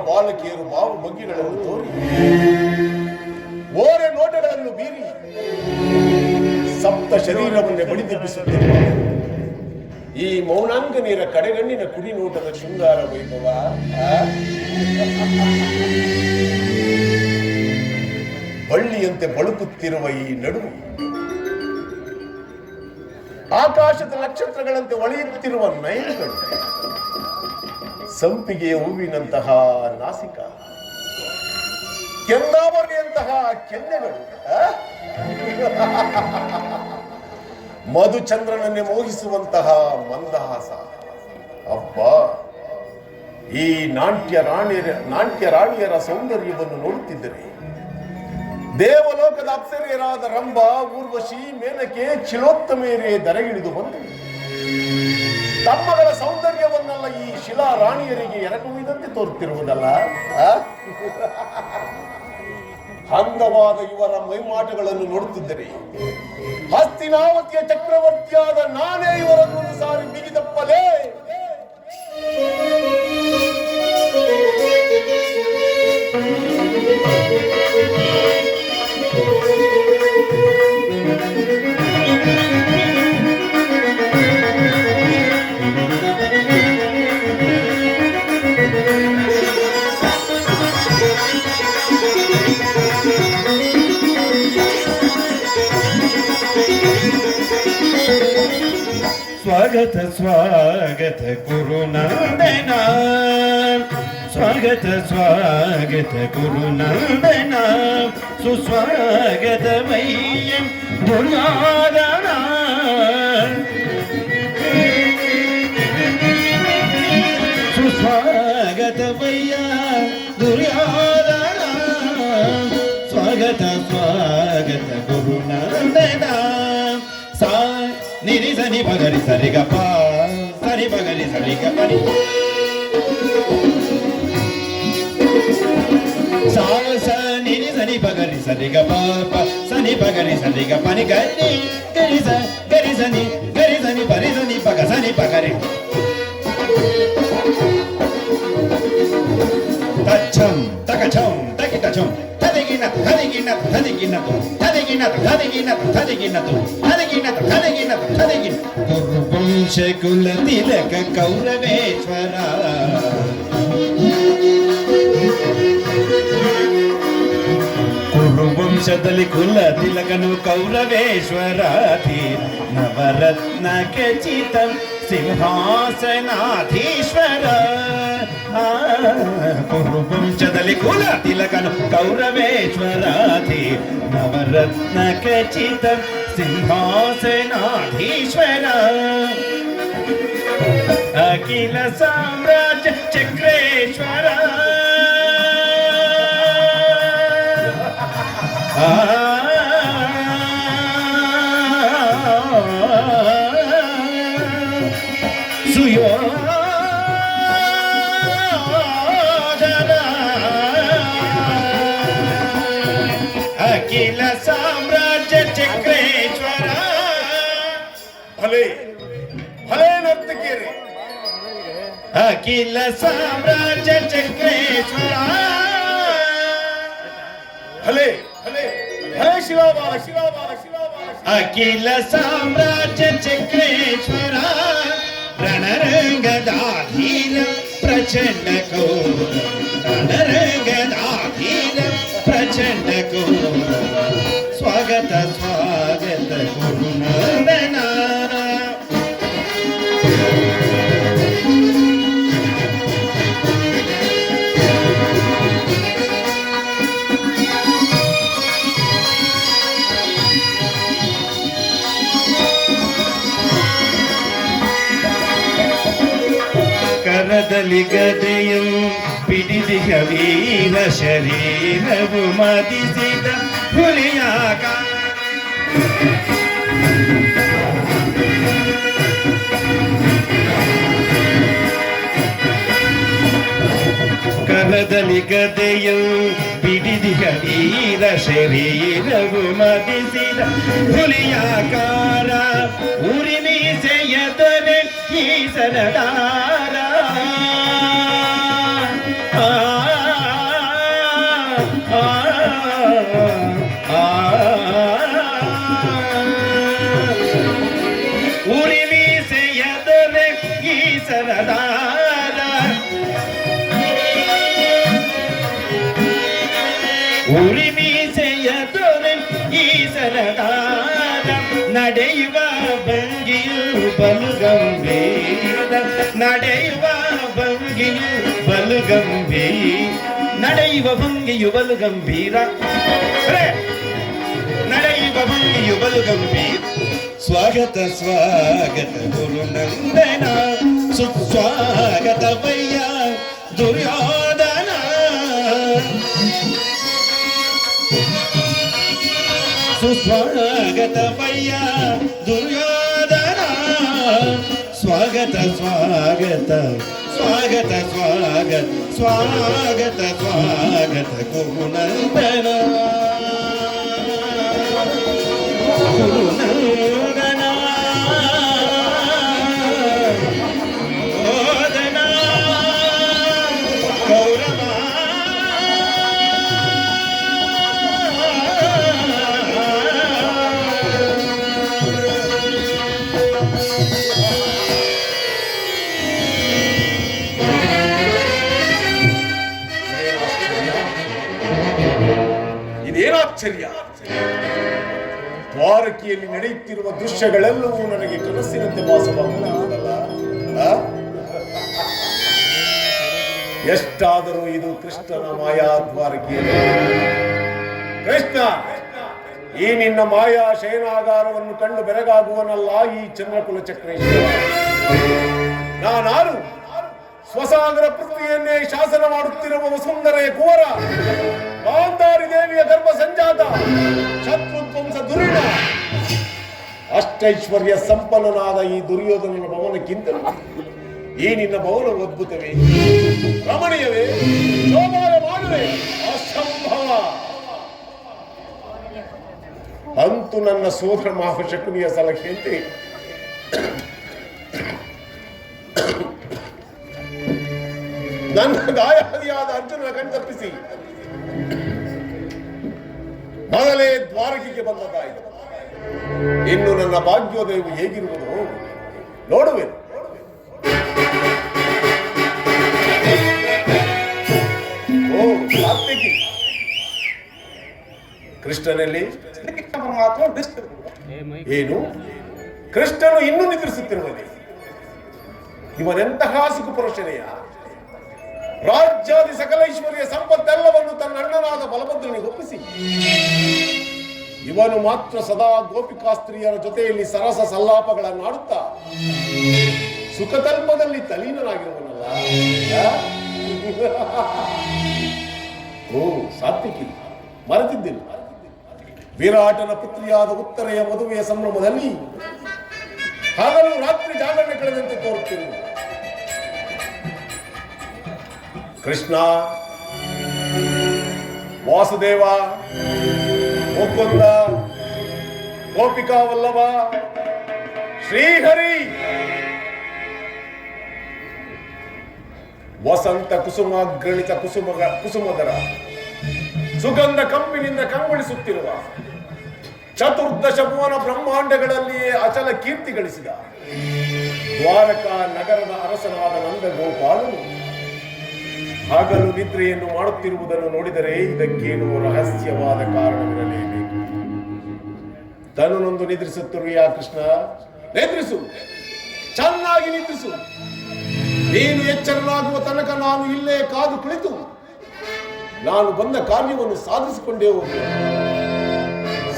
ಬಾಲಕಿಯರು ಬಾವು ಬಗ್ಗಿಗಳನ್ನು ತೋರಿ ಓರೆ ನೋಟಗಳನ್ನು ಬೀರಿ ಸಪ್ತ ಶರೀರವನ್ನೇ ಬಡಿದೆಬ್ಬಿಸುತ್ತಿರುವ ಈ ಮೌನಾಂಗನಿಯರ ಕಡೆಗಣ್ಣಿನ ಕುಡಿ ನೋಟದ ಶೃಂಗಾರ ವೈಭವ ಬಳ್ಳಿಯಂತೆ ಬಳುಕುತ್ತಿರುವ ಈ ನಡುವು, ಆಕಾಶದ ನಕ್ಷತ್ರಗಳಂತೆ ಒಳೆಯುತ್ತಿರುವ ನಯನಗಳು, ಸಂಪಿಗೆಯ ಹೂವಿನಂತಹ ನಾಸಿಕ, ಕೆಂದಾವರಿಯಂತಹ ಕೆನ್ನೆಗಳು, ಮಧುಚಂದ್ರನನ್ನೇ ಮೋಹಿಸುವಂತಹ ಮಂದಹಾಸ. ಅಬ್ಬ, ಈ ನಾಟ್ಯ ರಾಣಿಯರ ಸೌಂದರ್ಯವನ್ನು ನೋಡುತ್ತಿದ್ದರೆ ದೇವಲೋಕದ ಅಪ್ಸರೆಯರಾದ ರಂಭ, ಊರ್ವಶಿ, ಮೇನಕೆ, ಚಿಲೋತ್ತಮೆಯರೇ ದರೆಗಿಳಿದು ಬಂದು ತಮ್ಮಗಳ ಸೌಂದರ್ಯವನ್ನೆಲ್ಲ ಈ ಶಿಲಾ ರಾಣಿಯರಿಗೆ ಎರಕುವಿದಂತೆ ತೋರುತ್ತಿರುವುದಲ್ಲ. ಅಂದವಾದ ಇವರ ಮೈಮಾಟಗಳನ್ನು ನೋಡುತ್ತಿದ್ದರೆ ಹಸ್ತಿನಾವತಿಯ ಚಕ್ರವರ್ತಿಯಾದ ನಾನೇ ಇವರನ್ನು ಸಾರಿ ಬಿಗಿದಪ್ಪಲೇ. ಸ್ವಾಗತ ಸ್ವಾಗತ ಗುರುನಂದನ, ಸ್ವಾಗತ ಸ್ವಾಗತ ಗುರುನಂದನ, ಸುಸ್ವಾಗತ ವೈಯಂ ದುರ್ಯೋಧನ. ಸುಸ್ವಾಗತ ವಯ್ಯ ದುರ್ಯೋಧನ, ಸ್ವಾಗತ ಸ್ವಾಗತ ಗುರುನಂದನ. ನಿರಿ ಸನಿ ಪಗರಿ ಸರಿ ಗಪ, ಸರಿ ಪಗರಿ ಸರಿ ಗಪರಿ, ಸ ನಿರಿ ಸನಿ ಪಗರಿ ಸರಿ ಗಪ, ಸನಿ ಪಗರಿ ಸರಿ ಗಪನಿ, ಗರಿ ಗರಿ ಸ ಗರಿ ಸನಿ ಪರಿ ಸನಿ ಪಗ ಸನಿ ಪಗರಿ. ತಚ್ಚಂ ತಕಚಂ ತಕಿಟಚಂ ತದಿಗಿನತು ತದಿಗಿನತು ತದಿಗಿನತು ತದಿಗಿನತು ತದಿಗಿನತು ತದಿಗಿನತು ತದಿಗಿನತು ತದಿಗಿನತು ತದಿಗಿನ. ಕುರುವಂಶ ಕುಲ ತಿಲಕ ಕೌರವೇಶ್ವರ, ಕುರುವಂಶದಲ್ಲಿ ಕುಲ ತಿಲಕನು ಕೌರವೇಶ್ವರ, ನವರತ್ನ ಖಚಿತ ಸಿಂಹಾಸನಾಧೀಶ್ವರ. ಕುರುವಂಶದಲ್ಲಿ ಕುಲ ತಿಲಕನು ಕೌರವೇಶ್ವರಾಧಿ, ನವರತ್ನ ಖಚಿತ ಸಿಂಹಾಸನಾಧೀಶ್ವರ. ಅಖಿಲ ಸಾಮ್ರಾಜ್ಯ ಚಕ್ರೇಶ್ವರ, ಅಖಿಲ ಸಾಮ್ರಾಜ್ಯ ಚಕ್ರೇಶ್ವರ. ಭಲೆ ಭಲೆ ನರ್ತಕಿಯರೇ, ಅಖಿಲ ಸಾಮ್ರಾಜ್ಯ ಚಕ್ರೇಶ್ವರ. ಭಲೆ ಭಲೆ ಭಲೆ ಶಿವಾಬಾಲ ಶಿವಾಬಾಲ ಶಿವಾಬಾಲ. ಅಖಿಲ ಸಾಮ್ರಾಜ್ಯ ಚಕ್ರೇಶ್ವರ, ರಣರಂಗದಾಧೀನ ಪ್ರಚಂಡ ಕೋರ, ರಣರಂಗದಾಧೀನ ಪ್ರಚಂಡ ಕೋರ. ಸ್ವಾಗತ ಸ್ವಾಗತ ಗುರುನಂದನ. ಕರದಲ್ಲಿ ಗದೆಯು ಪಿಡಿದಿಗ ವೀರ ಶರೀರವು ಮದಿಸಿದ ಹುಲಿಯಾಗ, ಕರದಲ್ಲಿ ಗದೆಯು ಪಿಡಿದಿಗ ವೀರ ಶರೀರವು ಮದಿಸಿದ ಹುಲಿಯಾಕಾರ, ಉರಿ ಮೀಸೆಯದರೆ ಈ ಸರದಾರ. ಉರಿ ಮೀಸೆಯದನೆ ಈ ಸರದಾರ ಉರಿ ಮೀಸೆಯದನೆ ಈ ಸರದಾರ ನಡೆಯುವ ಭಂಗಿಯು ಬಲು ಗಂಭೀರ ನಡೆಯುವ ಭಂಗಿಯು ಬಲು ಗಂಭೀರ ನಡೆಯುವ ಭಂಗಿಯು ಬಲು ಗಂಭೀರ ನಡೆಯುವ ಭಂಗಿಯು ಬಲು ಗಂಭೀರ ಸ್ವಾಗತ ಸ್ವಾಗತ ಗುರುನಂದನ ಸುಸ್ವಾಗತ ವಯ್ಯ ದುರ್ಯೋಧನ ಸುಸ್ವಾಗತ ವಯ್ಯ ದುರ್ಯೋಧನ ಸ್ವಾಗತ ಸ್ವಾಗತ ಸ್ವಾಗತ ಸ್ವಾಗತ ಸ್ವಾಗತ ಸ್ವಾಗತ ಗುರುನಂದನ ಗುರುನಂದನ ಓದನ ಕೌರವ ಇದೇನಾಶ್ಚರ್ಯ! ದ್ವಾರಕೆಯಲ್ಲಿ ನಡೆಯುತ್ತಿರುವ ದೃಶ್ಯಗಳೆಲ್ಲವೂ ನನಗೆ ಕನಸಿನಂತೆ ಭಾಸವಾಗುವುದಲ್ಲ. ಎಷ್ಟಾದರೂ ಇದು ಕೃಷ್ಣನ ಮಾಯಾ ದ್ವಾರಕೆಯಲ್ಲಿ. ಕೃಷ್ಣ, ಈ ನಿನ್ನ ಮಾಯಾ ಶಯನಾಗಾರವನ್ನು ಕಂಡು ಬೆರಗಾಗುವನಲ್ಲ ಈ ಚಂದ್ರಕುಲ ಚಕ್ರೇಶ್ವರ. ನಾನಾರು ಸ್ವಸಾಗರ ಪೃಥ್ವಿಯನ್ನೇ ಶಾಸನ ಮಾಡುತ್ತಿರುವ ವಸುಂಧರೆಯ ಕುವರ, ಗಾಂಧಾರಿ ದೇವಿಯ ಗರ್ಭ ಸಂಜಾತ, ಶತ್ರುಧ್ವಂಸ ದುರಿಣ, ಅಷ್ಟೈಶ್ವರ್ಯ ಸಂಪನ್ನನಾದ ಈ ದುರ್ಯೋಧನನ ಭವನಕ್ಕಿಂತಲೂ ಈ ನಿನ್ನ ಭವನ ಅದ್ಭುತವೇ, ರಮಣೀಯವೇ, ಶೋಭಾಯಮಾನವೇ, ಅಸಂಭವ. ಅಂತೂ ನನ್ನ ಸೋದರ ಮಹಾಶಕುನಿಯ ಸಲಹೆಯಂತೆ ನನ್ನ ದಾಯಾದಿಯಾದ ಅರ್ಜುನನ ಕಣ್ತಪ್ಪಿಸಿ ಮೊದಲೇ ದ್ವಾರಕೆಗೆ ಬಂದದ್ದಾಯಿತು. ಇನ್ನು ನನ್ನ ಭಾಗ್ಯೋದಯವು ಹೇಗಿರುವುದು ನೋಡುವೆನು. ಓ ಸಾತ್ವಿಕಿ, ಕೃಷ್ಣನಲ್ಲಿ ಏನು? ಕೃಷ್ಣನು ಇನ್ನೂ ನಿದ್ರಿಸುತ್ತಿರುವನೇ? ಇವನೆಂತಹ ಸುಖಪುರುಷನೆಯ? ರಾಜ್ಯಾದಿ ಸಕಲೈಶ್ವರ್ಯ ಸಂಪತ್ತೆಲ್ಲವನ್ನು ತನ್ನ ಅಣ್ಣನಾದ ಬಲಭದ್ರನಿಗೆ ಒಪ್ಪಿಸಿ ಇವನು ಮಾತ್ರ ಸದಾ ಗೋಪಿಕಾಸ್ತ್ರೀಯರ ಜೊತೆಯಲ್ಲಿ ಸರಸ ಸಲ್ಲಾಪಗಳನ್ನಾಡುತ್ತಾ ಸುಖತಲ್ಪದಲ್ಲಿ ತಲೀನನಾಗಿರುವನಲ್ಲ. ಓ ಸಾತ್ವಿಕಿ, ಮರೆತಿದ್ದೇನೆ. ವಿರಾಟನ ಪುತ್ರಿಯಾದ ಉತ್ತರೆಯ ಮದುವೆಯ ಸಂಭ್ರಮದಲ್ಲಿ ಹಗಲು ರಾತ್ರಿ ಜಾಗರಣೆ ಕಳೆದಂತೆ ತೋರುತ್ತಿರುವುದು ಕೃಷ್ಣ, ವಾಸುದೇವ, ಮುಕುಂದ, ಗೋಪಿಕಾ ವಲ್ಲಭ, ಶ್ರೀಹರಿ, ವಸಂತ ಕುಸುಮಾಗ್ರಣಿತ ಕುಸುಮದರ ಸುಗಂಧ ಕಂಪಿನಿಂದ ಕಂಗೊಳಿಸುತ್ತಿರುವ ಚತುರ್ದಶ ಭುವನ ಬ್ರಹ್ಮಾಂಡಗಳಲ್ಲಿಯೇ ಅಚಲ ಕೀರ್ತಿ ಗಳಿಸಿದ ದ್ವಾರಕಾ ನಗರದ ಅರಸನಾದ ನಂದ ಗೋಪಾಲನು ಹಗಲು ನಿದ್ರೆಯನ್ನು ಮಾಡುತ್ತಿರುವುದನ್ನು ನೋಡಿದರೆ ಇದಕ್ಕೇನೋ ರಹಸ್ಯವಾದ ಕಾರಣವಿರಲೇಬೇಕು. ತನ್ನೊಂದು ನಿದ್ರಿಸುತ್ತಿರುವೆಯಾ ಕೃಷ್ಣ? ನಿದ್ರಿಸು, ಚೆನ್ನಾಗಿ ನಿದ್ರಿಸು. ನೀನು ಎಚ್ಚರನಾಗುವ ತನಕ ನಾನು ಇಲ್ಲೇ ಕಾದು ಕುಳಿತು ನಾನು ಬಂದ ಕಾರ್ಯವನ್ನು ಸಾಧಿಸಿಕೊಂಡೇ ಹೋಗುವೆ.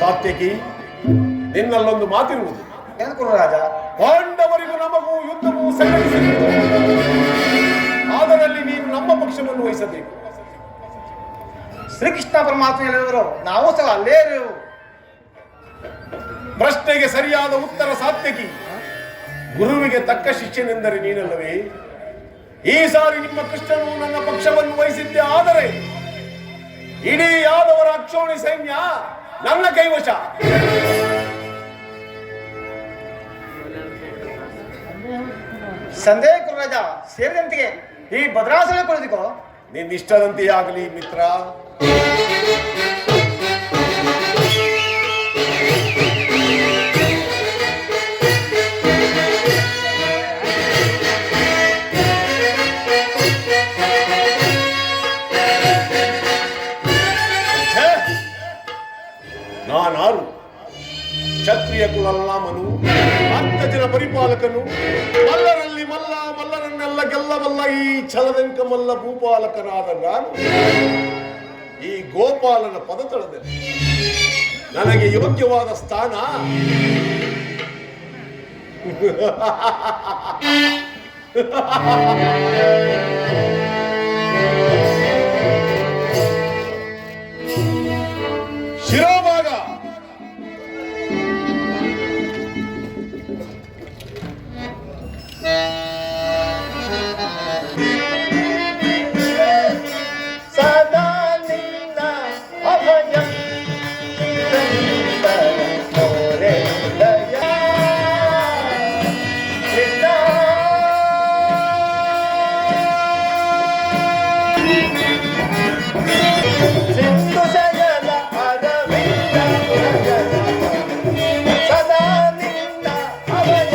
ಸಾತ್ಯಕಿ, ನಿನ್ನಲ್ಲೊಂದು ಮಾತಿರುವುದು. ರಾಜ, ಪಾಂಡವರಿಗೂ ನಮಗೂ ಯುದ್ಧವೂ ಸಂಘಟಿಸಿರುವುದು. ಅದರಲ್ಲಿ ನೀನು ನಮ್ಮ ಪಕ್ಷವನ್ನು ವಹಿಸಬೇಕು. ಶ್ರೀಕೃಷ್ಣ ಪರಮಾತ್ಮ ಹೇಳಿದರು, ನಾವು ಸಹ ಅಲ್ಲೇ ಇರುವೆವು. ಪ್ರಶ್ನೆಗೆ ಸರಿಯಾದ ಉತ್ತರ ಸಾತ್ಯಕಿ. ಗುರುವಿಗೆ ತಕ್ಕ ಶಿಷ್ಯನೆಂದರೆ ನೀನಲ್ಲವೇ? ಈ ಸಾರಿ ನಿಮ್ಮ ಕೃಷ್ಣನು ನನ್ನ ಪಕ್ಷವನ್ನು ವಹಿಸಿದ್ದೆ ಆದರೆ ಇಡೀ ಯಾದವರ ಅಕ್ಷೋಣಿ ಸೈನ್ಯ ನನ್ನ ಕೈವಶ. ಸಂದೇಹ ರಾಜ, ಸೇರಿದಂತೆಯೇ ಈ ಭದ್ರಾಸನ ಕುಳಿತುಕೋ. ನಿನ್ನಿಷ್ಟದಂತೆಯೇ ಆಗಲಿ ಮಿತ್ರ. ನಾನಾರು ಕ್ಷತ್ರಿಯ ಕುಲಲ್ಲಾಮನು, ಅಂತಜನ ಪರಿಪಾಲಕನು, ಮಲ್ಲರಲ್ಲಿ ಮಲ್ಲ, ಮಲ್ಲರನ್ನೆಲ್ಲ ಗೆಲ್ಲವಲ್ಲ ಈ ಛಲದಂಕ ಮಲ್ಲ ಭೂಪಾಲಕನಾದ ನಾನು ಈ ಗೋಪಾಲನ ಪದತಳದಲ್ಲಿ ನನಗೆ ಯೋಗ್ಯವಾದ ಸ್ಥಾನ ಶಿರೋಭಾಗ. ಸದಾ ನಿನ್ನ ಅಭಯ ಮೋರೆ ದಯ ಕೃಷ್ಣ ಸಿಂಧು ಶಯನ ಅರವಿಂದ ಸದಾ ನಿನ್ನ ಅಭಯ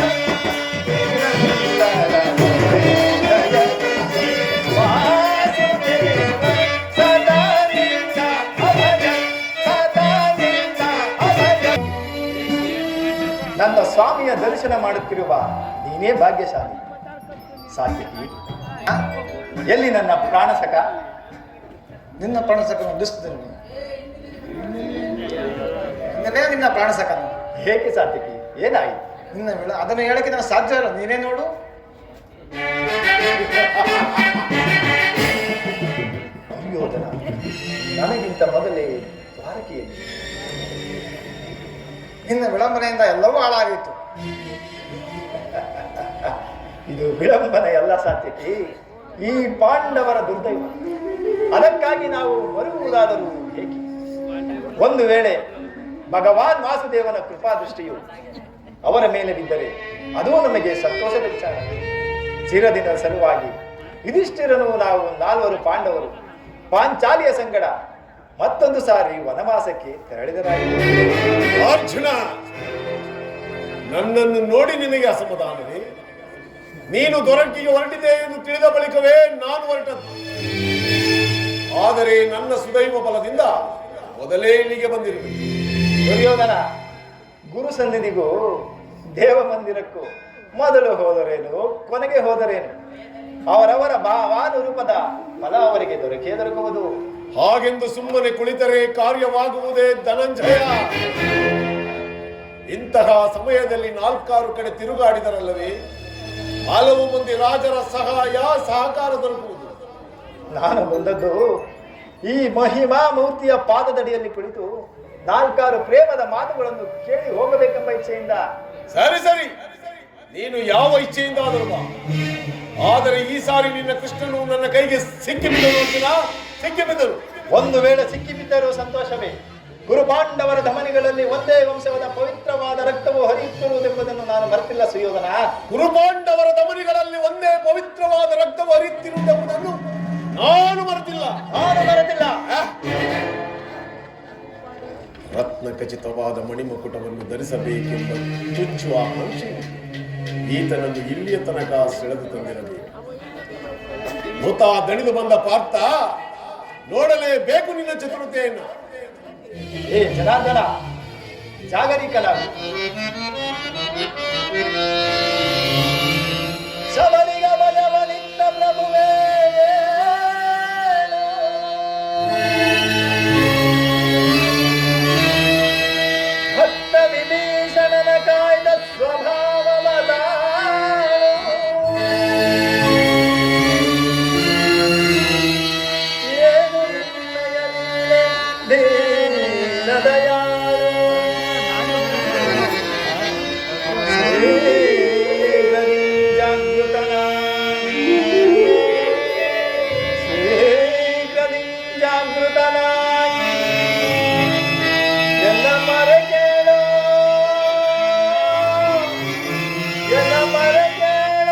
ನನ್ನ ಸ್ವಾಮಿಯ ದರ್ಶನ ಮಾಡುತ್ತಿರುವ ನೀನೇ ಭಾಗ್ಯಶಾಲಿ ಸಾತ್ವಿಕಿ. ಎಲ್ಲಿ ನನ್ನ ಪ್ರಾಣಸಖ? ನಿನ್ನ ಪ್ರಾಣಸಖನ ದುಷ್ಟದಲ್ಲಿ ನಿನ್ನ ಪ್ರಾಣಸಖನ ಹೇಗೆ ಸಾತ್ವಿಕಿ? ಏನಾಯಿತು? ನಿನ್ನ ಅದನ್ನು ಹೇಳಕ್ಕೆ ನಾನು ಸಾಧ್ಯ ಇಲ್ಲ, ನೀನೇ ನೋಡು. ದುರ್ಯೋಧನ ನನಗಿಂತ ಮೊದಲೇ ದ್ವಾರಕೆಯಲ್ಲಿ ನಿನ್ನ ವಿಳಂಬನೆಯಿಂದ ಎಲ್ಲವೂ ಹಾಳಾಗಿತ್ತು. ಇದು ವಿಳಂಬನೆ ಎಲ್ಲ ಸಾಧ್ಯತೆ, ಈ ಪಾಂಡವರ ದುರ್ದೈವ. ಅದಕ್ಕಾಗಿ ನಾವು ಮರುವುದಾದರೂ ಹೇಗೆ? ಒಂದು ವೇಳೆ ಭಗವಾನ್ ವಾಸುದೇವನ ಕೃಪಾದೃಷ್ಟಿಯು ಅವರ ಮೇಲೆ ಬಿದ್ದರೆ ಅದು ನಮಗೆ ಸಂತೋಷದ ವಿಚಾರ. ಚಿರದಿನ ಸಲುವಾಗಿ ಯುಧಿಷ್ಠಿರನು ನಾವು 4 ಪಾಂಡವರು ಪಾಂಚಾಲಿಯ ಸಂಗಡ ಮತ್ತೊಂದು ಸಾರಿ ವನವಾಸಕ್ಕೆ ತೆರಳಿದರಾಯಿತು. ಅರ್ಜುನ, ನನ್ನನ್ನು ನೋಡಿ ನಿನಗೆ ಅಸಮಾಧಾನವೇ? ನೀನು ದೊರಕಿಗೆ ಹೊರಟಿದೆ ಎಂದು ತಿಳಿದ ಬಳಿಕವೇ ನಾನು ಹೊರಟದ್ದು. ಆದರೆ ನನ್ನ ಸುದೈವ ಬಲದಿಂದ ಮೊದಲೇ ಇಲ್ಲಿಗೆ ಬಂದಿರುವೆ. ದುರ್ಯೋಧನ, ಗುರು ಸನ್ನಿಧಿಗೂ ದೇವ ಮಂದಿರಕ್ಕೂ ಮೊದಲು ಹೋದರೇನು ಕೊನೆಗೆ ಹೋದರೇನು, ಅವರವರ ಭಾವಾನುರೂಪದ ಫಲ ಅವರಿಗೆ ದೊರಕುವುದು. ಹಾಗೆಂದು ಸುಮ್ಮನೆ ಕುಳಿತರೆ ಕಾರ್ಯವಾಗುವುದೇ ಧನಂಜಯ. ಇಂತಹ ಸಮಯದಲ್ಲಿ 4 ಕಡೆ ತಿರುಗಾಡಿದರಲ್ಲವೇ ಹಲವು ಮಂದಿ ರಾಜರ ಸಹಕಾರ ದೊರಕುವುದು. ನಾನು ಬಂದದ್ದು ಈ ಮಹಿಮಾ ಮೂರ್ತಿಯ ಪಾದದಡಿಯಲ್ಲಿ ಕುಳಿತು 4 ಪ್ರೇಮದ ಮಾತುಗಳನ್ನು ಕೇಳಿ ಹೋಗಬೇಕೆಂಬ ಇಚ್ಛೆಯಿಂದ. ಸರಿ ಸರಿ, ನೀನು ಯಾವ ಇಚ್ಛೆಯಿಂದ ಆದರೂ ಬಾ. ಆದರೆ ಈ ಸಾರಿ ನಿನ್ನ ಕೃಷ್ಣನು ನನ್ನ ಕೈಗೆ ಸಿಕ್ಕಿಬಿದ್ದರು. ಒಂದು ವೇಳೆ ಸಿಕ್ಕಿಬಿದ್ದರೂ ಸಂತೋಷವೇ. ಗುರುಪಾಂಡವರ ಧಮನಿಗಳಲ್ಲಿ ಒಂದೇ ವಂಶವಾದ ಪವಿತ್ರವಾದ ರಕ್ತವು ಹರಿಯುತ್ತಿರುವುದೆಂಬುದನ್ನು ನಾನು ಮರೆತಿಲ್ಲ ಸುಯೋಧನ. ಗುರುಪಾಂಡವರ ಧಮನಿಗಳಲ್ಲಿ ಒಂದೇ ಪವಿತ್ರವಾದ ರಕ್ತವು ಹರಿಯುತ್ತಿರುವುದೆಂಬುದನ್ನು ನಾನು ಮರೆತಿಲ್ಲ. ರತ್ನ ಖಚಿತವಾದ ಮಣಿಮಕುಟವನ್ನು ಧರಿಸಬೇಕೆಂಬ ಚುಚ್ಚುವ ಆಕಾಂಕ್ಷೆ ಈತನನ್ನು ಇಲ್ಲಿಯ ತನಕ ಸೆಳೆದು ತಂದಿರಬೇಕು. ಮೃತ ದಣಿದು ಬಂದ ಪಾರ್ಥ ನೋಡಲೇಬೇಕು ನಿನ್ನ ಚತುರತೆಯನ್ನು. ಏ ಜನಾರ್ದನ, ಜಾಗರಿಕನಾಗು. ಶಬರಿಗ ಭಜವನಿಂದ ಪ್ರಭುವೇ, ಭಕ್ತ ವಿಭೀಷಣನ ಕಾಯ್ದ ಸ್ವಭಾವವದ ಏನು ನಿನ್ನಯನಿಲ್ಲೆ ದಯಾಳು ಜಾಗೃತನಾಗಿ ಎಲ್ಲ ಮರೆ ಕೇಳೋ, ಎಲ್ಲ ಮರೆ ಕೇಳೋ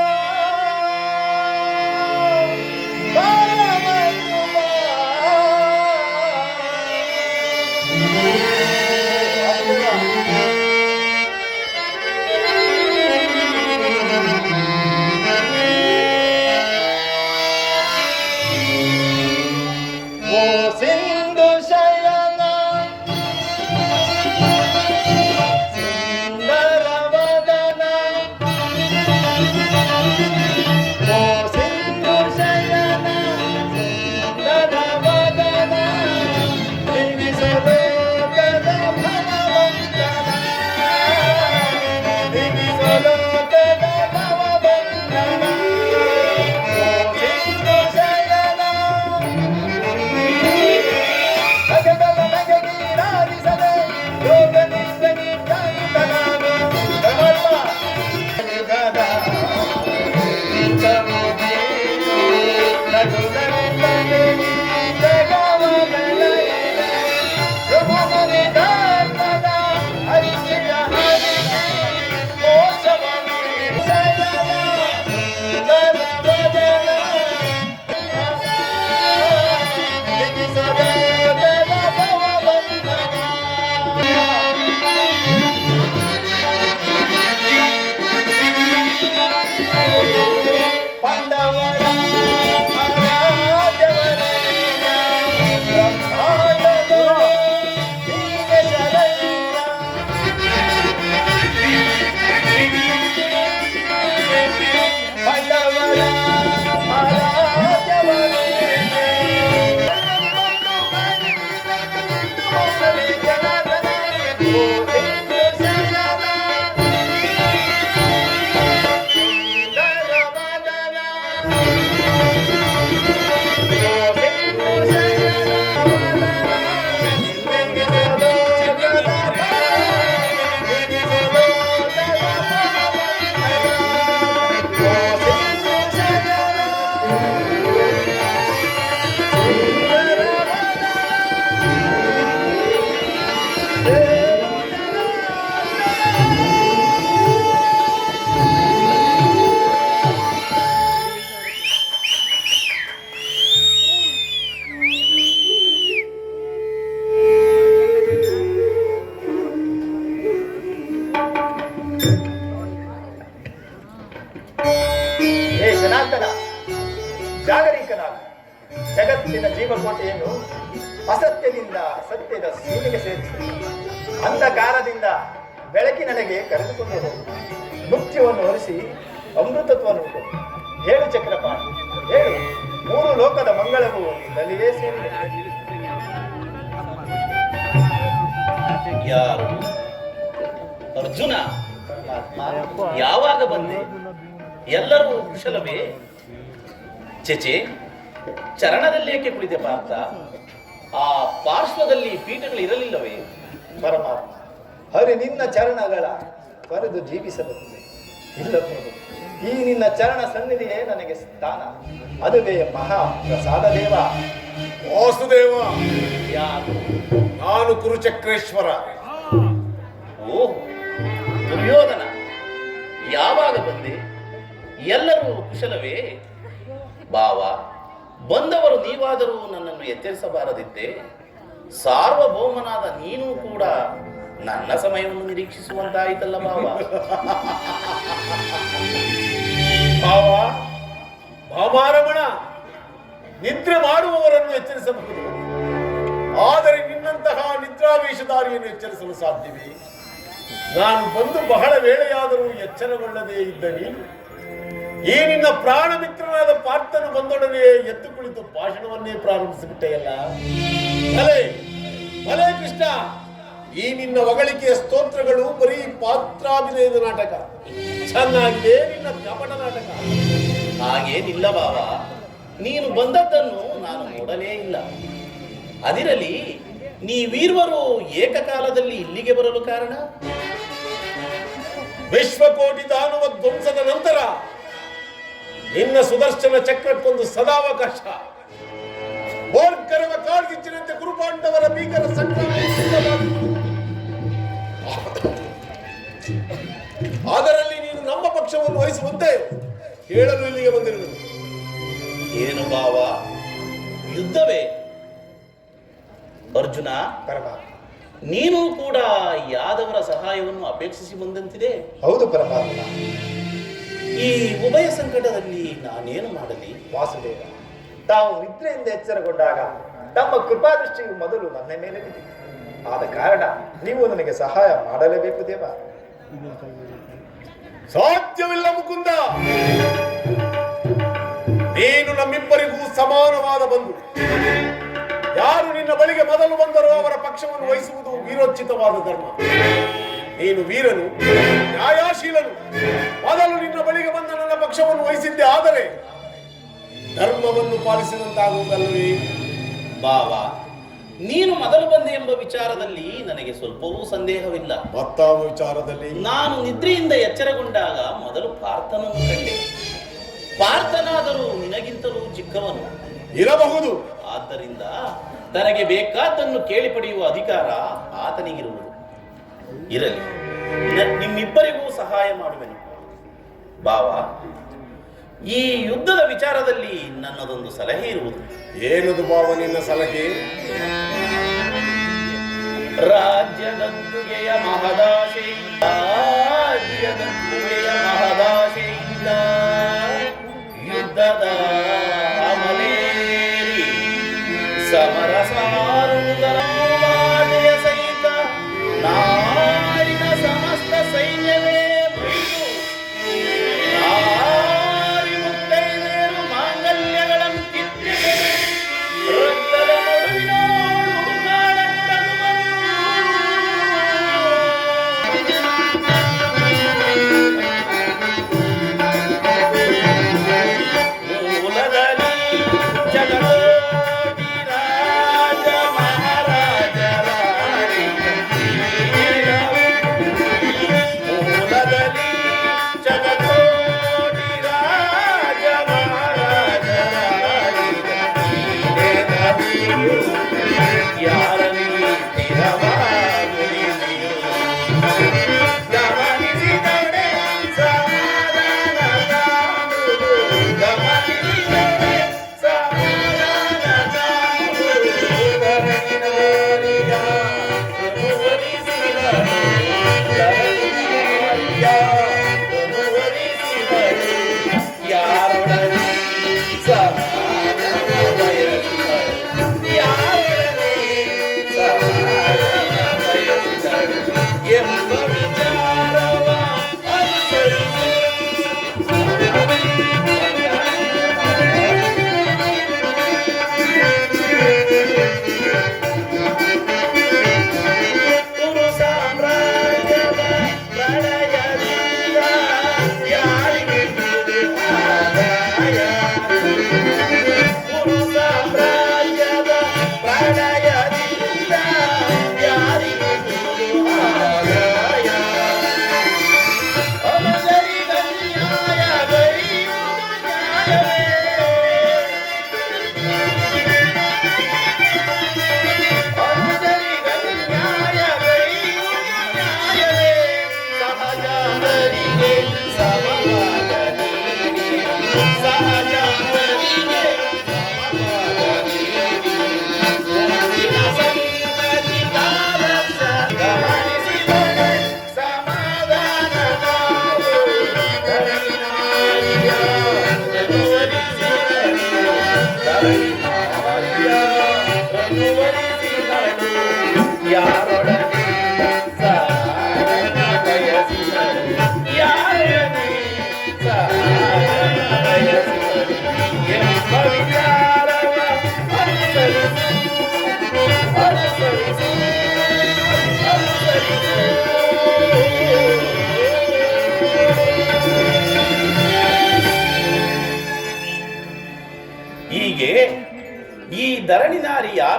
ಹೇ ಜನಾರ್ದನ, ಜಾಗರೀಕನಾದ ಜಗತ್ತಿನ ಜೀವಕೋಟೆಯನ್ನು ಅಸತ್ಯದಿಂದ ಸತ್ಯದ ಸೀಮೆಗೆ ಸೇರಿಸಿ ಅಂಧಕಾರದಿಂದ ಬೆಳಕಿನಡೆಗೆ ಕರೆದುಕೊಂಡು ಹೋಗು. ಮುಕ್ತಿಯನ್ನು ಹೊರಿಸಿ ಅಮೃತತ್ವವನ್ನು ಕೊಡು. ಹೇಳು ಚಕ್ರಪಾಣಿ, ಹೇಳು. 3 ಲೋಕದ ಮಂಗಳವು ನಿನ್ನಲ್ಲಿಯೇ ಸೇರಿದೆ. ಯಾರು? ಅರ್ಜುನ, ಯಾವಾಗ ಬಂದೆ? ಎಲ್ಲರೂ ಕುಶಲವೇ? ಚೆಚೆ, ಚರಣದಲ್ಲೇಕೆ ಕುಳಿತೆ ಪಾರ್ಥ? ಆ ಪಾರ್ಶ್ವದಲ್ಲಿ ಪೀಠಗಳಿರಲಿಲ್ಲವೇ? ಪರಮಾತ್ಮ, ಹರಿ ನಿನ್ನ ಚರಣಗಳ ಬರೆದು ಜೀವಿಸಬಹುದು. ಇಲ್ಲ ಪ್ರಭು, ಈ ನಿನ್ನ ಚರಣ ಸನ್ನಿಧಿಯೇ ನನಗೆ ಸ್ಥಾನ. ಅದುವೇ ಮಹಾ ಪ್ರಸಾದ ದೇವ. ವಾಸುದೇವ, ಯಾರು? ನಾನು ಕುರುಚಕ್ರೇಶ್ವರ. ಓ ದುರ್ಯೋಧನ, ಯಾವಾಗ ಬಂದೆ? ಎಲ್ಲರೂ ಕುಶಲವೇ? ಬಾವ, ಬಂದವರು ನೀವಾದರೂ ನನ್ನನ್ನು ಎಚ್ಚರಿಸಬಾರದಿದ್ದೆ? ಸಾರ್ವಭೌಮನಾದ ನೀನು ಕೂಡ ನನ್ನ ಸಮಯವನ್ನು ನಿರೀಕ್ಷಿಸುವಂತಾಯಿತಲ್ಲ ಬಾವ. ಭಾವ, ಭಾಮಾರಮಣ, ನಿದ್ರೆ ಮಾಡುವವರನ್ನು ಎಚ್ಚರಿಸಬಹುದು, ಆದರೆ ನಿನ್ನಂತಹ ನಿದ್ರಾವೇಶಧಾರಿಯನ್ನು ಎಚ್ಚರಿಸಲು ಸಾಧ್ಯವೇ? ನಾನು ಬಂದು ಬಹಳ ವೇಳೆಯಾದರೂ ಎಚ್ಚರಗೊಳ್ಳದೇ ಇದ್ದ ನೀನು ಈ ನಿನ್ನ ಪ್ರಾಣ ಮಿತ್ರನಾದ ಪಾರ್ಥನು ಬಂದೊಡನೆ ಎದ್ದು ಕುಳಿತು ಭಾಷಣವನ್ನೇ ಪ್ರಾರಂಭಿಸಿಬಿಟ್ಟೆಯಲ್ಲ. ಭಲೆ ಭಲೆ ಕೃಷ್ಣ, ಈ ನಿನ್ನ ಹೊಗಳಿಕೆಯ ಸ್ತೋತ್ರಗಳು ಬರೀ ಪಾತ್ರಾಭಿನಯದ ನಾಟಕ. ಚೆನ್ನಾಗಿದೆ ನಿನ್ನ ಕಪಟ ನಾಟಕ. ಹಾಗೇನಿಲ್ಲ ಬಾವ, ನೀನು ಬಂದದ್ದನ್ನು ನಾನು ನೋಡಲೇ ಇಲ್ಲ. ಅದಿರಲಿ, ನೀವೀರ್ವರು ಏಕಕಾಲದಲ್ಲಿ ಇಲ್ಲಿಗೆ ಬರಲು ಕಾರಣ? ವಿಶ್ವಕೋಟಿ ದಾನವ ಧ್ವಂಸದ ನಂತರ ನಿನ್ನ ಸುದರ್ಶನ ಚಕ್ರಕ್ಕೊಂದು ಸದಾವಕಾಶ. ಓರ್ಕರವ ಕಾಡ್ಗಿಚ್ಚಿನಂತೆ ಗುರುಪಾಂಡವರ ಭೀಕರ ಸಂಗ್ರಾಮ ಅದರಲ್ಲಿ ನೀನು ನಮ್ಮ ಪಕ್ಷವನ್ನು ವಹಿಸುವಂತೆ ಹೇಳಲು ಇಲ್ಲಿಗೆ ಬಂದಿರುವುದು. ಏನು ಬಾವ, ಯುದ್ಧವೇ? ಅರ್ಜುನ, ಪರಮಾತ್ಮ, ನೀನು ಕೂಡ ಯಾದವರ ಸಹಾಯವನ್ನು ಅಪೇಕ್ಷಿಸಿ ಬಂದಂತಿದೆ. ಹೌದು ಪರಮಾತ್ಮ. ಈ ಉಭಯ ಸಂಕಟದಲ್ಲಿ ನಾನೇನು ಮಾಡಲಿ? ವಾಸುದೇವ, ತಾವು ನಿದ್ರೆಯಿಂದ ಎಚ್ಚರಗೊಂಡಾಗ ತಮ್ಮ ಕೃಪಾದೃಷ್ಟಿಯು ಮೊದಲು ನನ್ನ ಮೇಲೆ ಬಿದ್ದಿತು. ಆದ ಕಾರಣ ನೀವು ನನಗೆ ಸಹಾಯ ಮಾಡಲೇಬೇಕು ದೇವ. ಸಾಧ್ಯವಿಲ್ಲ ಮುಕುಂದ, ನೀನು ನಮ್ಮಿಬ್ಬರಿಗೂ ಸಮಾನವಾದ ಬಂಧು. ಯಾರು ನಿನ್ನ ಬಳಿಗೆ ಮೊದಲು ಬಂದರೋ ಅವರ ಪಕ್ಷವನ್ನು ವಹಿಸುವುದು ವೀರೋಚಿತವಾದ ಧರ್ಮ. ನೀನು ವೀರನು, ನ್ಯಾಯಾಶೀಲನು. ಮೊದಲು ನಿನ್ನ ಬಳಿಗೆ ಬಂದ ನನ್ನ ಪಕ್ಷವನ್ನು ವಹಿಸಿದ್ದೆ, ಆದರೆ ಧರ್ಮವನ್ನು ಪಾಲಿಸಿದಂತಾಗುವುದಲ್ಲವೇ? ಬಾವ, ನೀನು ಮೊದಲು ಬಂದೆ ಎಂಬ ವಿಚಾರದಲ್ಲಿ ನನಗೆ ಸ್ವಲ್ಪವೂ ಸಂದೇಹವಿಲ್ಲ. ಮತ್ತಾವ ವಿಚಾರದಲ್ಲಿ? ನಾನು ನಿದ್ರೆಯಿಂದ ಎಚ್ಚರಗೊಂಡಾಗ ಮೊದಲು ಪಾರ್ಥನನ್ನು ಕಂಡೆ. ಪಾರ್ಥನಾದರೂ ನಿನಗಿಂತಲೂ ಚಿಕ್ಕವನು ಇರಬಹುದು. ಆದ್ದರಿಂದ ತನಗೆ ಬೇಕಾದ್ದನ್ನು ಕೇಳಿ ಪಡೆಯುವ ಅಧಿಕಾರ ಆತನಿಗಿರುವುದು. ಇರಲಿ, ನಿಮ್ಮಿಬ್ಬರಿಗೂ ಸಹಾಯ ಮಾಡುವೆನು. ಬಾವ, ಈ ಯುದ್ಧದ ವಿಚಾರದಲ್ಲಿ ನನ್ನದೊಂದು ಸಲಹೆ ಇರುವುದು. ಏನದು ಬಾವ ನಿನ್ನ ಸಲಹೆ? ರಾಜ್ಯದತ್ತುಗೆಯ ಮಹದಾಶೆಯಿಂದ ಯುದ್ಧದ ಅಮಲೇರಿ ಸಮರಸಾರುಗಳ ಸಹಿತ ನಾಡಿನ ಸಮಸ್ತ ಸೈನ್ಯವೇ ಬೈದು ನಾರಿ ಮುತ್ತೈದೆಯರು ಮಾಂಗಲ್ಯಗಳನ್ನು ಕಿತ್ತಿದೆ ರಕ್ತದ ನಡುವಿನೋಡು ಹುಡುಕಾಡತೊಡಗುವರು. ಮೂಲದಲ್ಲಿ ಜಗದೋಡಿ ರಾಜ ಮಹಾರಾಜರ ಮೂಲದಲ್ಲಿ ಜಗದೋಡಿ ರಾಜ ಮಹಾರಾಜರ ಯಾರಲ್ಲಿ ಸ್ಥಿರವಾಗುಳಿದೆಯೋ ಗಮನಿಸಿದೊಡೆ ಸಮಾಧಾನ ಕಾಣುವುದು. ಗಮನಿಸಿದೊಡೆ ಸಮಾಧಾನ ಕಾಣುವುದು. ಕರಗಿನವರಿಗ ಪ್ರಭುವನಿಸಿದನು. ಕರಗಿನವರಿಗ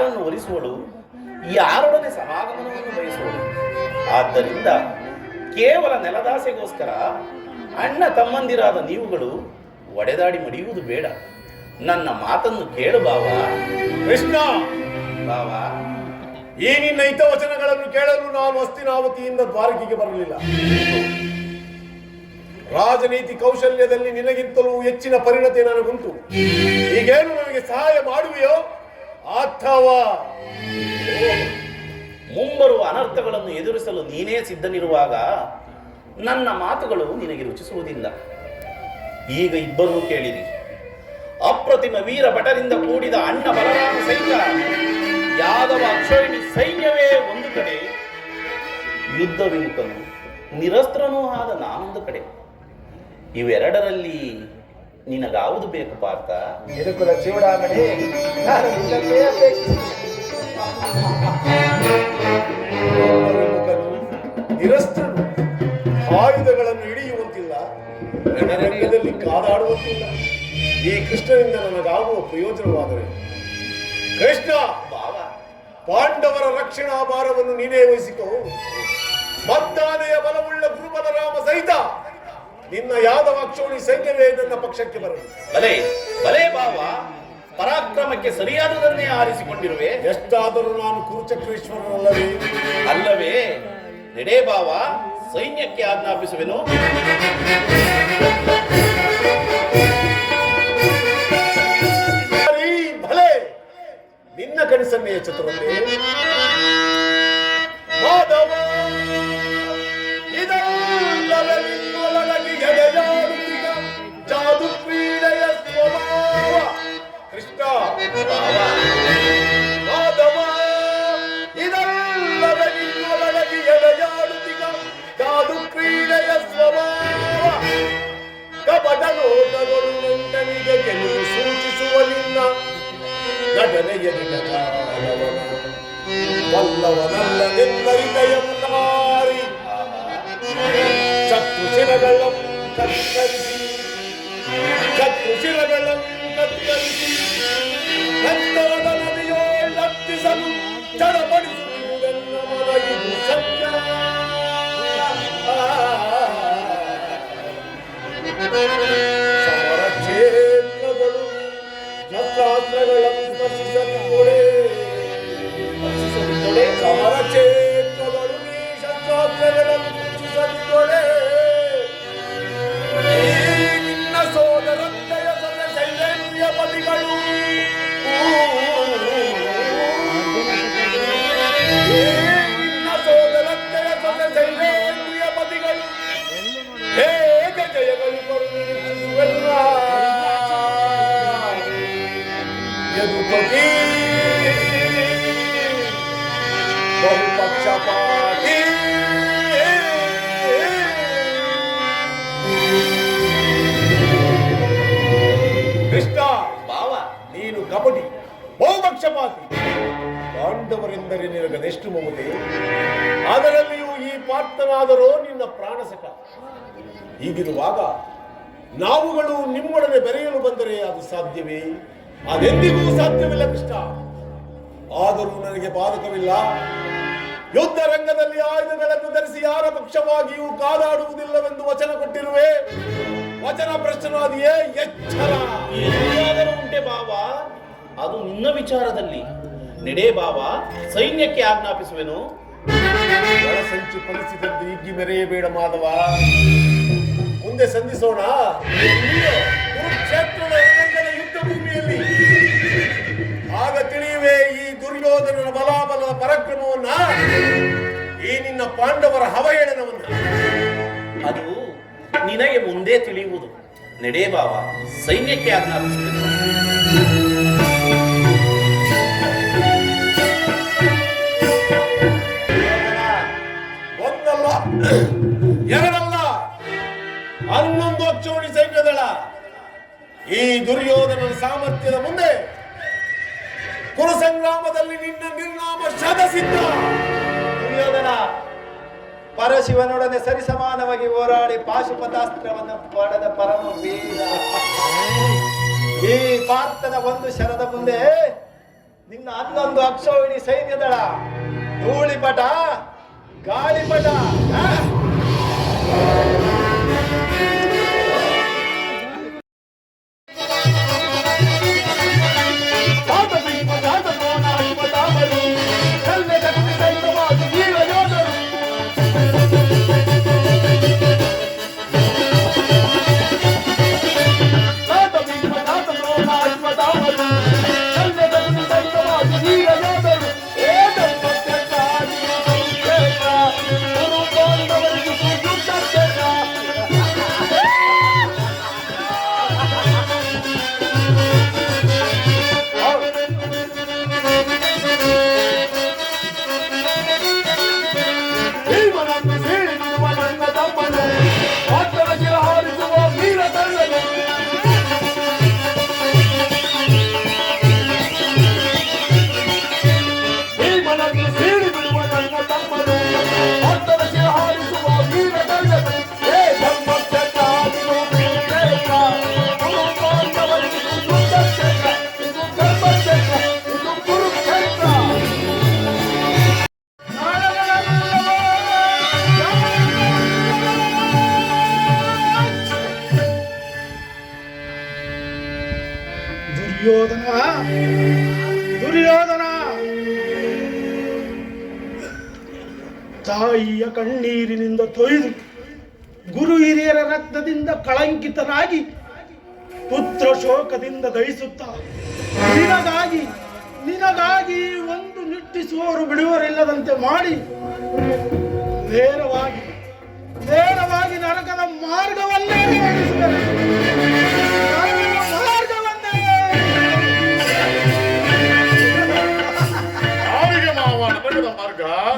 ಯಾರನ್ನು ಒಲಿಸುವಳು, ಯಾರೊಡನೆ ಸಮಾಗಮನವನ್ನು ಬಯಸುವಳು? ಆದ್ದರಿಂದ ಕೇವಲ ನೆಲದಾಸೆಗೋಸ್ಕರ ಅಣ್ಣ ತಮ್ಮಂದಿರಾದ ನೀವುಗಳು ಒಡೆದಾಡಿ ಮಡಿಯುವುದು ಬೇಡ. ನನ್ನ ಮಾತನ್ನು ಕೇಳು ಬಾವ. ಕೃಷ್ಣ, ಬಾವ, ಈ ನಿನ್ನ ಹಿತವಚನಗಳನ್ನು ಕೇಳಲು ನಾನು ಹಸ್ತಿನಾವತಿಯಿಂದ ದ್ವಾರಕೆಗೆ ಬರಲಿಲ್ಲ. ರಾಜನೀತಿ ಕೌಶಲ್ಯದಲ್ಲಿ ನಿನಗಿಂತಲೂ ಹೆಚ್ಚಿನ ಪರಿಣತಿ ನನಗುಂಟು. ಈಗೇನು ನನಗೆ ಸಹಾಯ ಮಾಡುವೆಯೋ ಅಥವಾ ಮುಂಬರುವ ಅನರ್ಥಗಳನ್ನು ಎದುರಿಸಲು ನೀನೇ ಸಿದ್ಧನಿರುವಾಗ ನನ್ನ ಮಾತುಗಳು ನಿನಗೆ ರುಚಿಸುವುದಿಲ್ಲ. ಈಗ ಇಬ್ಬರೂ ಕೇಳಿರಿ. ಅಪ್ರತಿಮ ವೀರ ಭಟರಿಂದ ಕೂಡಿದ ಅಣ್ಣ ಬಲರಾಮ ಸಹಿತ ಯಾದವ ಅಕ್ಷೋಹಿಣಿ ಸೈನ್ಯವೇ ಒಂದು ಕಡೆ, ಯುದ್ಧ ವಿಮುಖನು ನಿರಸ್ತ್ರನೂ ಆದ ನಾನೊಂದು ಕಡೆ. ಇವೆರಡರಲ್ಲಿ ನಿನಗಾವುದು ಬೇಕು ಪಾರ್ಥ? ಯದುಕುಲ ಚೂಡಾಮಣಿ, ನಾನು ನಿನ್ನನ್ನೇ ಅಪೇಕ್ಷಿಸಿದೆ. ನಿರಸ್ತ್ರನು ಆಯುಧಗಳನ್ನು ಹಿಡಿಯುವಂತಿಲ್ಲ, ರಣರಂಗದಲ್ಲಿ ಕಾದಾಡುವಂತಿಲ್ಲ. ಈ ಕೃಷ್ಣನಿಂದ ನನಗಾಗುವ ಪ್ರಯೋಜನವಾದರೆ ಕೃಷ್ಣ, ಬಾವ, ಪಾಂಡವರ ರಕ್ಷಣಾ ಭಾರವನ್ನು ನೀನೇ ವಹಿಸಿಕೋ. ಮದ್ದಾನೆಯ ಬಲವುಳ್ಳ ಗುರುಬಲರಾಮ ಸಹಿತ ನಿನ್ನ ಯಾದವ ಅಕ್ಷೋಣಿ ಸೈನ್ಯವೇ ನನ್ನ ಪಕ್ಷಕ್ಕೆ ಬರಲಿ. ಬಲೆ ಬಲೆ ಬಾವ, ಪರಾಕ್ರಮಕ್ಕೆ ಸರಿಯಾದದನ್ನೇ ಆರಿಸಿಕೊಂಡಿರುವೆ. ಎಷ್ಟಾದರೂ ನಾನು ಕುರುಚಕ್ರೇಶ್ವರನಲ್ಲವೇ? ಅಲ್ಲವೇ? ನಡೆ ಬಾವ, ಸೈನ್ಯಕ್ಕೆ ಆಜ್ಞಾಪಿಸುವೆನು. ಭಲೆ, ನಿನ್ನ ಕಣಿಸನ್ನೆಯ ಚತುರತೆ. ಮಾಧವ, ಇದಲ್ಲವೇ ನಿನ್ನೊಳಗಾಗಿ ಎದೆಯಾಡುತ್ತಿದ್ದ ಜಾದು ಕ್ರೀಡೆಯ ಸ್ವಭಾವ. ಕೃಷ್ಣ, ಮಾಧವ, ಇದಲ್ಲವೇ ನಿನ್ನೊಳಗಾಗಿ ಎದೆಯಾಡುತ್ತಿದ್ದ ಜಾದು ಕ್ರೀಡೆಯ ಸ್ವಭಾವ. ಕಪಟ ನೋಟಗಳು ನಂಟನಿಗೆ ಗೆಲುವು ಸೂಚಿಸುವ ನಿನ್ನ ನಟನೆಯ ವಲ್ಲವನಲ್ಲದೆಲ್ಲರಿದೆಯನ್ನಾರಿ ಶತ್ರುಶಿರಗಳಂ ಕತ್ತರಿಸಿ ನಂತರದ ನದಿಯೋಳತ್ತಿಸಲು ಚಡಪಡಿಸುವುದೆನ್ನ ಮನಗಿದು ಸತ್ಯ. ಸಮರ ಕ್ಷೇತ್ರಗಳು ಶಸ್ತ್ರಾಸ್ತ್ರಗಳನ್ನು ಸ್ಪರ್ಶಿಸಲಿಕೊಡೆ. ಸಮರ ಕ್ಷೇತ್ರಗಳು ನೀ ಶಸ್ತ್ರಾಸ್ತ್ರಗಳನ್ನು ಸ್ಪರ್ಶಿಸಲಿಕೊಡೆ. ನಿನ್ನ ಸೋದರಂತೆಯ ಸೊಸೆ ಶೈಲೇಂದ್ರಿಯ ಪತಿಗಳು ನಿನ್ನ ಸೋದರಂತೆಯ ಸೊಸೆ ಶೈಲೇಂದ್ರಿಯ ಪತಿಗಳು ಹೇಗೆ ಜಯಗಳು ಬರುವೆಲ್ಲ. ಯದುಪತಿ ಬಹುಪಕ್ಷಪಾತಿ. ಕೃಷ್ಣ, ಬಾವ, ನೀನು ಕಪಟಿ, ಬಹುಪಕ್ಷಪಾತಿ. ಪಾಂಡವರೆಂದರೆ ನಿನಗದೆಷ್ಟು ಮಮತೆ. ಅದರಲ್ಲಿಯೂ ಈ ಪಾರ್ಥನಾದರೋ ನಿನ್ನ ಪ್ರಾಣಸಕ. ಹೀಗಿರುವಾಗ ನಾವುಗಳು ನಿಮ್ಮೊಡನೆ ಬೆರೆಯಲು ಬಂದರೆ ಅದು ಸಾಧ್ಯವೇ? ಅದೆಂದಿಗೂ ಸಾಧ್ಯವಿಲ್ಲ ಕೃಷ್ಣ. ಆದರೂ ನನಗೆ ಬಾಧಕವಿಲ್ಲ. ಯುದ್ಧ ರಂಗದಲ್ಲಿ ಆಯುಧಗಳನ್ನು ಧರಿಸಿ ಯಾರ ಪಕ್ಷವಾಗಿಯೂ ಕಾದಾಡುವುದಿಲ್ಲವೆಂದು ವಚನ ಕೊಟ್ಟಿರುವೆ. ವಚನ ಪ್ರಶ್ನಾದಿಯೇ ಎಚ್ಚರ. ಎಲ್ಲಿಯಾದರೂ ಉಂಟೆ ಬಾವ, ಅದು ನಿನ್ನ ವಿಚಾರದಲ್ಲಿ. ನಡೆ ಬಾವ, ಸೈನ್ಯಕ್ಕೆ ಆಜ್ಞಾಪಿಸುವೆನು. ಒಳಸಂಚು ಫಲಿಸಿದಂತೆ ಹಿಗ್ಗಿ ಮೆರೆಯಬೇಡ ಮಾಧವ. ಮುಂದೆ ಸಂಧಿಸೋಣ ಕುರುಕ್ಷೇತ್ರದ ರಣರಂಗದ ಯುದ್ಧ ಭೂಮಿಯಲ್ಲಿ. ಆಗ ತಿಳಿಯುವೆ ಈ ದುರ್ಯೋಧನನ ಬಲಾಬಲದ ಪರಾಕ್ರಮವನ್ನ, ಈ ನಿನ್ನ ಪಾಂಡವರ ಹವಯೇಳನವನ್ನ. ಅದು ನಿನಗೆ ಮುಂದೆ ತಿಳಿಯುವುದು. ನಡೆ ಬಾವ, ಸೈನ್ಯಕ್ಕೆ ಆಜ್ಞಾಪಿಸುವೆನು. ಒಂದಲ್ಲ, ಎರಡಲ್ಲ, 11 ಅಕ್ಷೋಣಿ ಸೈನ್ಯದಳ ಈ ದುರ್ಯೋಧನನ ಸಾಮರ್ಥ್ಯದ ಮುಂದೆ ಕುರು ಸಂಗ್ರಾಮದಲ್ಲಿ ನಿನ್ನ ನಿರ್ನಾಮ ಶತಸಿದ್ಧ. ದುರ್ಯೋಧನ ಪರಶಿವನೊಡನೆ ಸರಿಸಮಾನವಾಗಿ ಹೋರಾಡಿ ಪಾಶುಪತಾಸ್ತ್ರವನ್ನು ಪಡೆದ ಪರಮ ವೀರ. ಈ ಪಾರ್ಥನ ಒಂದು ಶರದ ಮುಂದೆ ನಿನ್ನ 11 ಅಕ್ಷೋಹಿಣಿ ಸೈನ್ಯದಳ ಧೂಳಿಪಟ ಗಾಳಿಪಟ ದುರ್ಯೋಧನ ದುರ್ಯೋಧನ ತಾಯಿಯ ಕಣ್ಣೀರಿನಿಂದ ತೊಯ್ದು ಗುರು ಹಿರಿಯರ ರಕ್ತದಿಂದ ಕಳಂಕಿತನಾಗಿ ಪುತ್ರ ಶೋಕದಿಂದ ದಹಿಸುತ್ತ ನಿನಗಾಗಿ ಒಂದು ನಿಟ್ಟಿಸುವವರು ಬಿಡುವರಿಲ್ಲದಂತೆ ಮಾಡಿ ನೇರವಾಗಿ ನರಕದ ಮಾರ್ಗವನ್ನೇ ನಡೆಸಿದರು.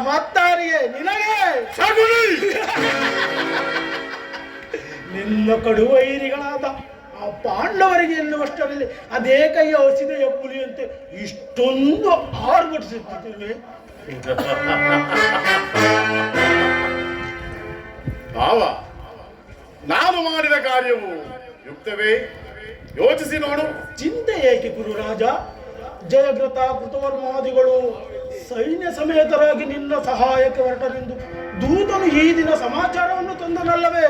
ಮತ್ತಾರಿಗೆ ನಿನಗೆ ನಿನ್ನ ಕಡುವ ವೈರಿಗಳಾದ ಆ ಪಾಂಡವರಿಗೆ ಎನ್ನುವಷ್ಟರಲ್ಲಿ ಅದೇ ಕೈಯ ಔಷಧಿಯ ಪುಲಿಯಂತೆ ಇಷ್ಟೊಂದು ಆರ್ಭಟಿಸುತ್ತಿದ್ದೇವೆ. ಭಾವ, ನಾನು ಮಾಡಿದ ಕಾರ್ಯವು ಯುಕ್ತವೇ? ಯೋಚಿಸಿ ನೋಡು. ಚಿಂತೆ ಏಕೆ ಗುರುರಾಜ? ಜಯಗ್ರತ ಕೃತವರ್ಮಾದಿಗಳು ಸೈನ್ಯ ಸಮೇತರಾಗಿ ನಿನ್ನ ಸಹಾಯಕ್ಕೆ ಹೊರಟರೆಂದು ದೂತನು ಈ ದಿನ ಸಮಾಚಾರವನ್ನು ತಂದನಲ್ಲವೇ?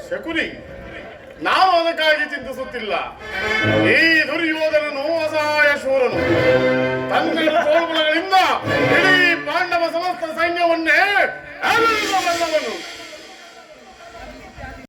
ಶಕುನಿ, ನಾವು ಅದಕ್ಕಾಗಿ ಚಿಂತಿಸುತ್ತಿಲ್ಲ. ಈ ದುರ್ಯೋಧನನು ಅಸಹಾಯ ಶೂರನು. ತನ್ನ ತೋಳ್ಬಲಗಳಿಂದ ಇಡೀ ಪಾಂಡವ ಸಮಸ್ತ ಸೈನ್ಯವನ್ನೇ ಬಲ್ಲವನು.